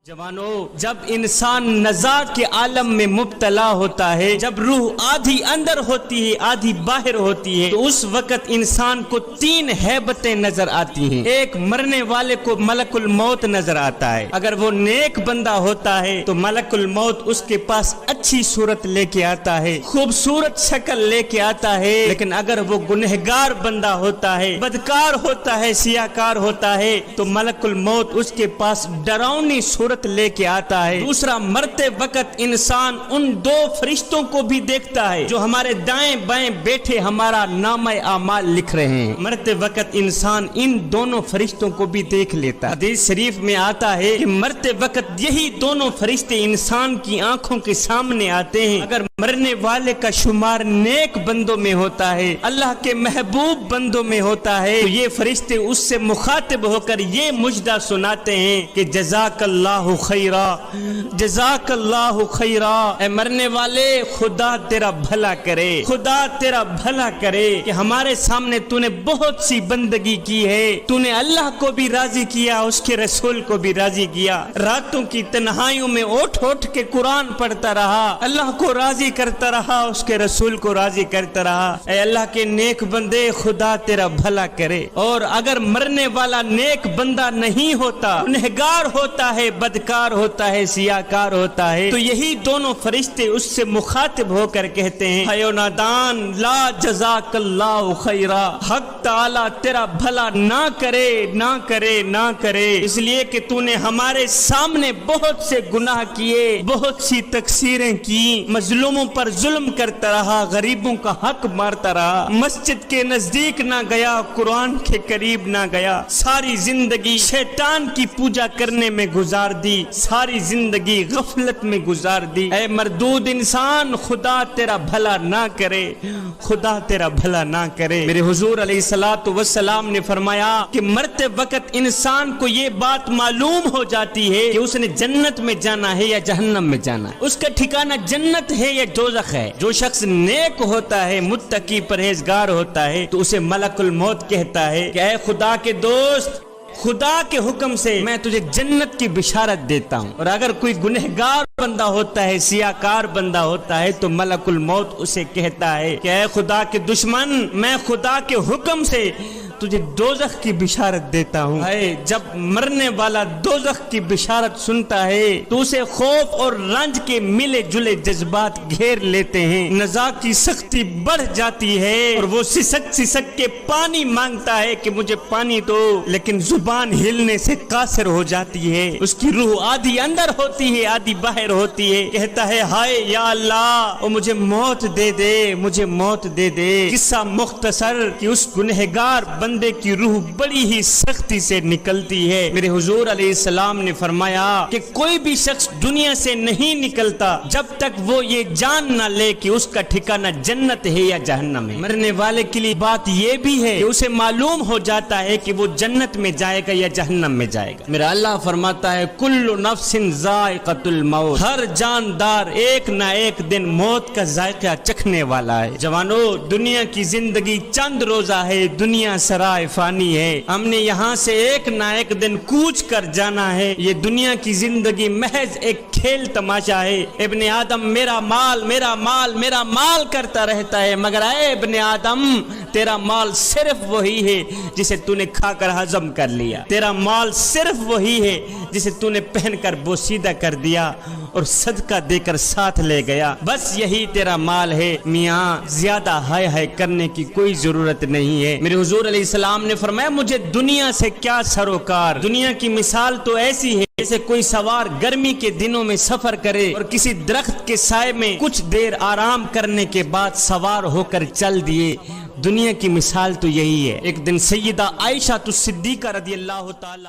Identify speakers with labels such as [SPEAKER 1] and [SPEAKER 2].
[SPEAKER 1] جوانو، جب انسان نزاع کے عالم میں مبتلا ہوتا ہے، جب روح آدھی اندر ہوتی ہے آدھی باہر ہوتی ہے، تو اس وقت انسان کو تین ہیبتیں نظر آتی ہیں۔ ایک، مرنے والے کو ملک الموت نظر آتا ہے۔ اگر وہ نیک بندہ ہوتا ہے تو ملک الموت اس کے پاس اچھی صورت لے کے آتا ہے، خوبصورت شکل لے کے آتا ہے۔ لیکن اگر وہ گنہگار بندہ ہوتا ہے، بدکار ہوتا ہے، سیاکار ہوتا ہے، تو ملک الموت اس کے پاس ڈراؤنی صورت لے کے آتا ہے۔ دوسرا، مرتے وقت انسان ان دو فرشتوں کو بھی دیکھتا ہے جو ہمارے دائیں بائیں بیٹھے ہمارا نامہ اعمال لکھ رہے ہیں۔ مرتے وقت انسان ان دونوں فرشتوں کو بھی دیکھ لیتا ہے۔ حدیث شریف میں آتا ہے کہ مرتے وقت یہی دونوں فرشتے انسان کی آنکھوں کے سامنے آتے ہیں۔ اگر مرنے والے کا شمار نیک بندوں میں ہوتا ہے، اللہ کے محبوب بندوں میں ہوتا ہے، تو یہ فرشتے اس سے مخاطب ہو کر یہ مجدہ سناتے ہیں کہ جزاک اللہ خیرا، جزاک اللہ خیرا، اے مرنے والے خدا تیرا بھلا کرے، خدا تیرا بھلا کرے کہ ہمارے سامنے تو نے بہت سی بندگی کی ہے، تو نے اللہ کو بھی راضی کیا، اس کے رسول کو بھی راضی کیا، راتوں کی تنہائیوں میں اٹھ اٹھ کے قرآن پڑھتا رہا، اللہ کو راضی کرتا رہا، اس کے رسول کو راضی کرتا رہا۔ اے اللہ کے نیک بندے، خدا تیرا بھلا کرے۔ اور اگر مرنے والا نیک بندہ نہیں ہوتا، گنہگار ہوتا ہے، بدکار ہوتا ہے، سیاکار ہوتا ہے، تو یہی دونوں فرشتے اس سے مخاطب ہو کر کہتے ہیں، اے نادان، لا جزاک اللہ خیرا، حق تعالی تیرا بھلا نہ کرے، نہ کرے، نہ کرے، اس لیے کہ تو نے ہمارے سامنے بہت سے گناہ کیے، بہت سی تقصیریں کی، مظلوموں پر ظلم کرتا رہا، غریبوں کا حق مارتا رہا، مسجد کے نزدیک نہ گیا، قرآن کے قریب نہ گیا، ساری زندگی شیطان کی پوجا کرنے میں گزار دی، ساری زندگی غفلت میں گزار دی۔ اے مردود انسان، خدا تیرا بھلا نہ کرے، خدا تیرا بھلا نہ کرے۔ میرے حضور علیہ الصلوۃ والسلام نے فرمایا کہ مرتے وقت انسان کو یہ بات معلوم ہو جاتی ہے کہ اس نے جنت میں جانا ہے یا جہنم میں جانا ہے، اس کا ٹھکانہ جنت ہے یا دوزخ ہے۔ جو شخص نیک ہوتا ہے، متقی پرہیزگار ہوتا ہے، تو اسے ملک الموت کہتا ہے کہ اے خدا کے دوست، خدا کے حکم سے میں تجھے جنت کی بشارت دیتا ہوں۔ اور اگر کوئی گنہگار بندہ ہوتا ہے، سیاکار بندہ ہوتا ہے، تو ملک الموت اسے کہتا ہے کہ اے خدا کے دشمن، میں خدا کے حکم سے تجھے دوزخ کی بشارت دیتا ہوں۔ جب مرنے والا دوزخ کی بشارت سنتا ہے تو اسے خوف اور رنج کے ملے جلے جذبات گھیر لیتے ہیں، نزاع کی سختی بڑھ جاتی ہے، اور وہ سسک سسک کے پانی مانگتا ہے کہ مجھے پانی دو، لیکن زبان ہلنے سے قاصر ہو جاتی ہے، اس کی روح آدھی اندر ہوتی ہے آدھی باہر ہوتی ہے، کہتا ہے ہائے یا اللہ، او مجھے موت دے دے، مجھے موت دے دے۔ قصہ مختصر کہ اس گنہگار بندے کی روح بڑی ہی سختی سے نکلتی ہے۔ میرے حضور علیہ السلام نے فرمایا کہ کوئی بھی شخص دنیا سے نہیں نکلتا جب تک وہ یہ جان نہ لے کہ اس کا ٹھکانہ جنت ہے یا جہنم ہے۔ مرنے والے کے لیے بات یہ بھی ہے کہ اسے معلوم ہو جاتا ہے کہ وہ جنت میں جائے گا یا جہنم میں جائے گا۔ میرا اللہ فرماتا ہے کل نفس ذائقۃ الموت، ہر جاندار ایک نہ ایک دن موت کا ذائقہ چکھنے والا ہے۔ جوانو، دنیا کی زندگی چند روزہ ہے، دنیا سرائے فانی ہے، ہم نے یہاں سے ایک نہ ایک دن کوچ کر جانا ہے۔ یہ دنیا کی زندگی محض ایک کھیل تماشا ہے۔ ابن آدم میرا مال، میرا مال، میرا مال کرتا رہتا ہے، مگر اے ابن آدم، تیرا مال صرف وہی ہے جسے تو نے کھا کر ہضم کر لیا، تیرا مال صرف وہی ہے جسے تو نے پہن کر بوسیدہ کر دیا اور صدقہ دے کر ساتھ لے گیا، بس یہی تیرا مال ہے۔ میاں، زیادہ ہائے ہائے کرنے کی کوئی ضرورت نہیں ہے۔ میرے حضور علیہ السلام نے فرمایا مجھے دنیا سے کیا سروکار۔ دنیا کی مثال تو ایسی ہے جیسے کوئی سوار گرمی کے دنوں میں سفر کرے اور کسی درخت کے سائے میں کچھ دیر آرام کرنے کے بعد سوار ہو کر چل دیے۔ دنیا کی مثال تو یہی ہے۔ ایک دن سیدہ عائشہ الصدیقہ رضی اللہ تعالی